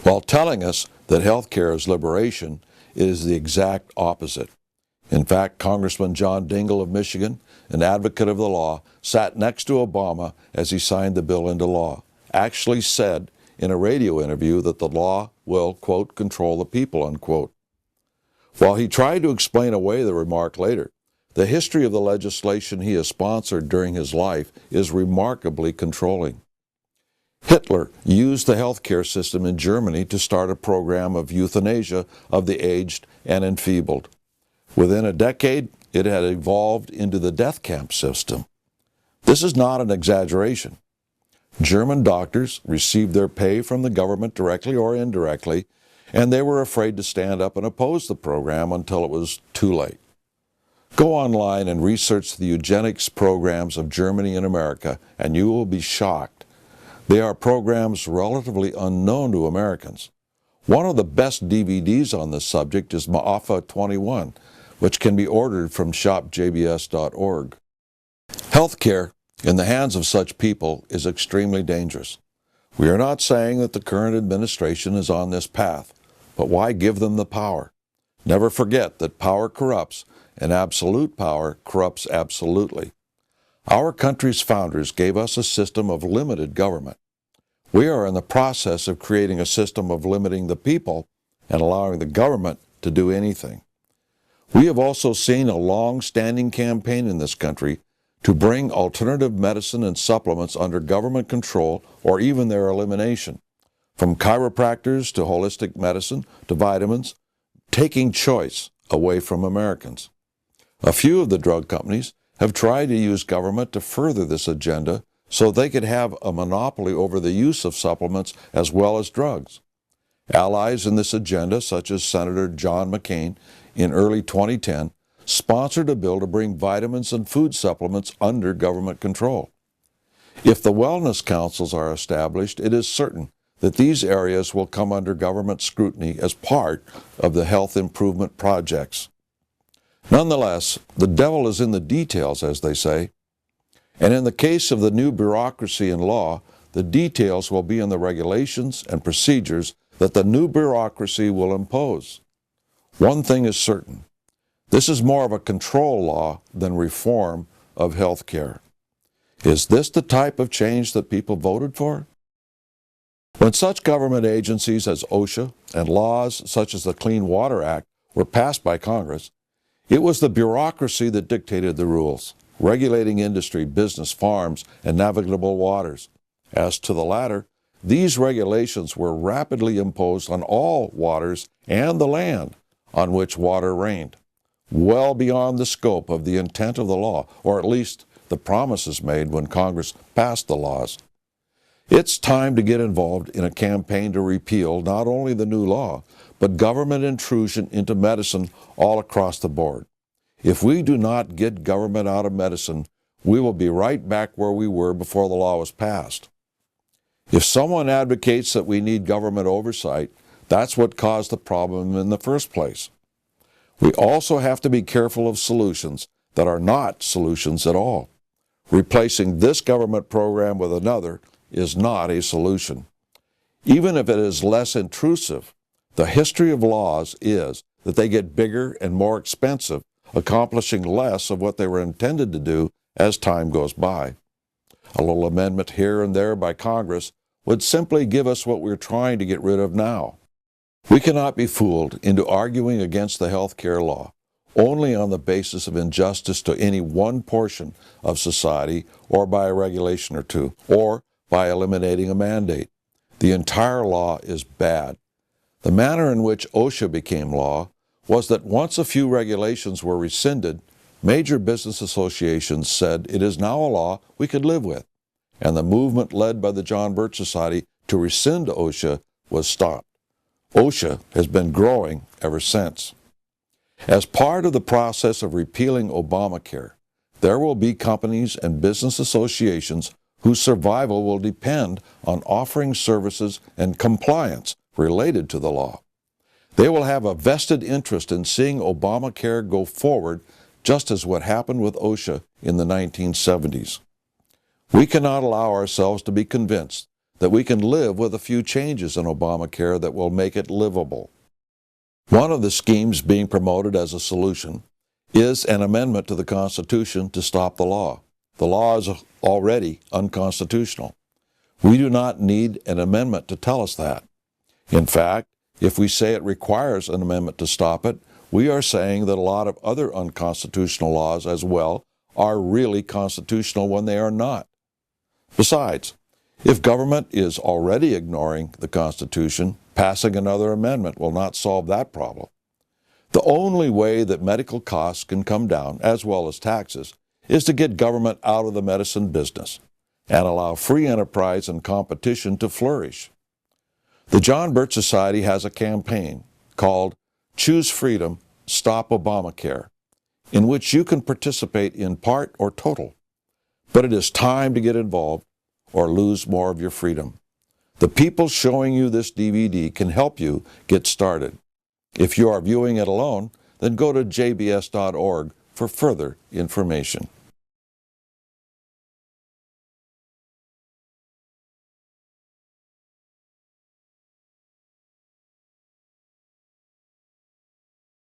While telling us that health care is liberation, it is the exact opposite. In fact, Congressman John Dingell of Michigan, an advocate of the law, sat next to Obama as he signed the bill into law, actually said in a radio interview that the law will, quote, control the people, unquote. While he tried to explain away the remark later, the history of the legislation he has sponsored during his life is remarkably controlling. Hitler used the healthcare system in Germany to start a program of euthanasia of the aged and enfeebled. Within a decade, it had evolved into the death camp system. This is not an exaggeration. German doctors received their pay from the government directly or indirectly, and they were afraid to stand up and oppose the program until it was too late. Go online and research the eugenics programs of Germany and America, and you will be shocked. They are programs relatively unknown to Americans. One of the best DVDs on this subject is Maafa 21, which can be ordered from shopjbs.org. Healthcare in the hands of such people is extremely dangerous. We are not saying that the current administration is on this path, but why give them the power? Never forget that power corrupts, and absolute power corrupts absolutely. Our country's founders gave us a system of limited government. We are in the process of creating a system of limiting the people and allowing the government to do anything. We have also seen a long-standing campaign in this country to bring alternative medicine and supplements under government control or even their elimination. From chiropractors to holistic medicine to vitamins, taking choice away from Americans. A few of the drug companies have tried to use government to further this agenda so they could have a monopoly over the use of supplements as well as drugs. Allies in this agenda, such as Senator John McCain, in early 2010, sponsored a bill to bring vitamins and food supplements under government control. If the wellness councils are established, it is certain that these areas will come under government scrutiny as part of the health improvement projects. Nonetheless, the devil is in the details, as they say, and in the case of the new bureaucracy in law, the details will be in the regulations and procedures that the new bureaucracy will impose. One thing is certain. This is more of a control law than reform of health care. Is this the type of change that people voted for? When such government agencies as OSHA and laws such as the Clean Water Act were passed by Congress, it was the bureaucracy that dictated the rules, regulating industry, business, farms, and navigable waters. As to the latter, these regulations were rapidly imposed on all waters and the land on which water reigned, well beyond the scope of the intent of the law, or at least the promises made when Congress passed the laws. It's time to get involved in a campaign to repeal not only the new law, but government intrusion into medicine all across the board. If we do not get government out of medicine, we will be right back where we were before the law was passed. If someone advocates that we need government oversight, that's what caused the problem in the first place. We also have to be careful of solutions that are not solutions at all. Replacing this government program with another is not a solution. Even if it is less intrusive, the history of laws is that they get bigger and more expensive, accomplishing less of what they were intended to do as time goes by. A little amendment here and there by Congress would simply give us what we're trying to get rid of now. We cannot be fooled into arguing against the health care law only on the basis of injustice to any one portion of society or by a regulation or two, or by eliminating a mandate. The entire law is bad. The manner in which OSHA became law was that once a few regulations were rescinded, major business associations said it is now a law we could live with, and the movement led by the John Birch Society to rescind OSHA was stopped. OSHA has been growing ever since. As part of the process of repealing ObamaCare, there will be companies and business associations whose survival will depend on offering services and compliance related to the law. They will have a vested interest in seeing ObamaCare go forward, just as what happened with OSHA in the 1970s. We cannot allow ourselves to be convinced that we can live with a few changes in Obamacare that will make it livable. One of the schemes being promoted as a solution is an amendment to the Constitution to stop the law. The law is already unconstitutional. We do not need an amendment to tell us that. In fact, if we say it requires an amendment to stop it, we are saying that a lot of other unconstitutional laws as well are really constitutional when they are not. Besides, if government is already ignoring the Constitution, passing another amendment will not solve that problem. The only way that medical costs can come down, as well as taxes, is to get government out of the medicine business and allow free enterprise and competition to flourish. The John Birch Society has a campaign called Choose Freedom, Stop Obamacare, in which you can participate in part or total. But it is time to get involved or lose more of your freedom. The people showing you this DVD can help you get started. If you are viewing it alone, then go to jbs.org for further information.